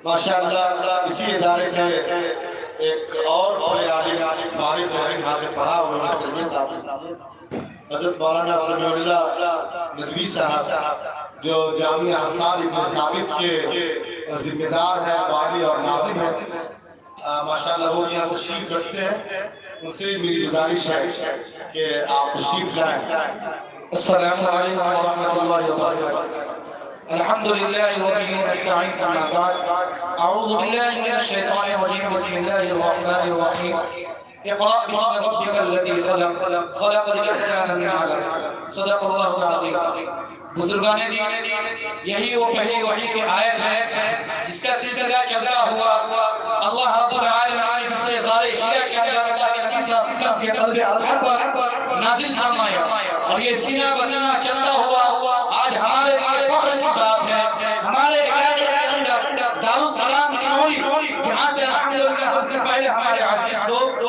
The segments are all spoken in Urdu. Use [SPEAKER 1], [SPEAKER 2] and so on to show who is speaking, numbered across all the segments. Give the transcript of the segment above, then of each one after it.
[SPEAKER 1] ماشاءاللہ اسی ادارے سے ایک اور بڑے عالم فارغ ہیں، یہاں سے پڑھا انہوں نے تربیت حاصل حضرت مولانا سمیع اللہ ندوی صاحب جو جامعہ حسان ابن ثابت کے ذمہ دار ہیں، والی اور ناظم ہیں، ماشاءاللہ وہ یہاں تشریف رکھتے ہیں، ان سے میری گزارش ہے کہ آپ تشریف لائیں۔
[SPEAKER 2] السلام علیکم ورحمۃ اللہ وبرکاتہ۔ الحمد للہ وبہ نستعین، اما بعد اعوذ باللہ من الشیطان الرجیم، بسم اللہ الرحمن الرحیم۔ اقرأ باسم ربک الذی خلق، خلق الانسان من علق، صدق اللہ العظیم۔ بزرگان دین، یہی وہ پہلی وحی کی آیت ہے جس کا سلسلہ چلتا ہوا اللہ رب العالمین نے جسے غار حرا کے اندر اللہ کے نبی صلی اللہ علیہ وسلم کے قلب اطہر پر نازل فرمایا، اور یہ سینہ بسینہ چلتا ہوا آج ہمارے لیے فخر کی بات ہے۔ ہمارے علاقے کے اندر دارالسلام سنوری، جہاں سے الحمدللہ ہم سے پہلے ہمارے عزیز دوست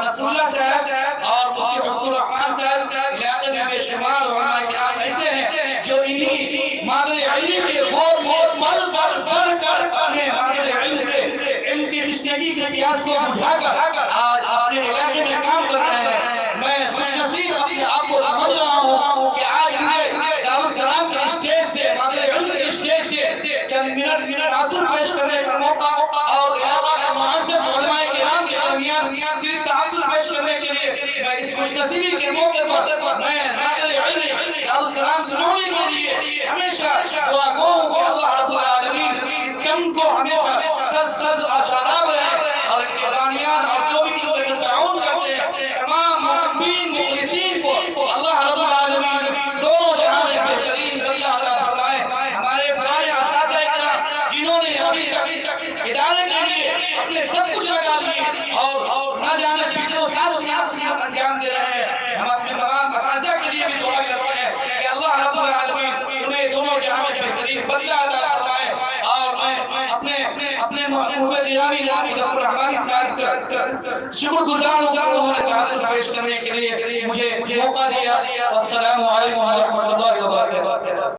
[SPEAKER 2] رسول اللہ صاحب اور مفتی حسن الرحمان صاحب علاقے میں بے شمار علماء کرام ایسے ہیں جو انہی مادر علم کے گود میں مل کر بڑھ کر اپنے مادر علم سے علم کی تشنگی کے پیاس کو بجھا کر آج اپنے علاقے میں کام کر رہے ہیں۔ میں خوش نصیب اپنے آپ کو سمجھ رہا ہوں کہ آج مجھے دارالسلام کے اسٹیج سے، مادر علم کے اسٹیج سے چند منٹ تاثر پیش کرنے کا موقع اور علاقہ کا معزز علماء کرام کے درمیان صرف تاثر پیش کرنے کے لیے میں اس خوش نصیبی کے موقع پر میں مادر علم دارالسلام سنوری کے لیے ہمیشہ دعا گو کہ اللہ رب العالمین اس کم کو ہمیشہ سرسبز آشاداب رہے، اور ان کے بانیان اور جو بھی ان پر تعاون کرتے ہیں تمام محبین مخلصین کو اللہ رب العالمین دونوں جہاں میں بہترین درجہ عطا فرمائے۔ ہمارے پرانے اساتذہ کرام جنہوں نے ابھی تک ادارے کے لیے اپنے سب کچھ لگا لیے اور نہ جانے 20 سال سے خدمت انجام دے رہے ہیں، ہم اپنے تمام اساتذہ کے لیے بھی دعا کرتے ہیں کہ اللہ رب العالمین انہیں دونوں جہاں میں بہترین بدلہ عطا فرمائے۔ اور میں اپنے محبوب گرامی نامی ظفر رحمانی صاحب کا شکر گزار ہوں کہ انہوں نے تاثر پیش کرنے کے لیے مجھے موقع دیا۔ السلام علیکم ورحمۃ اللہ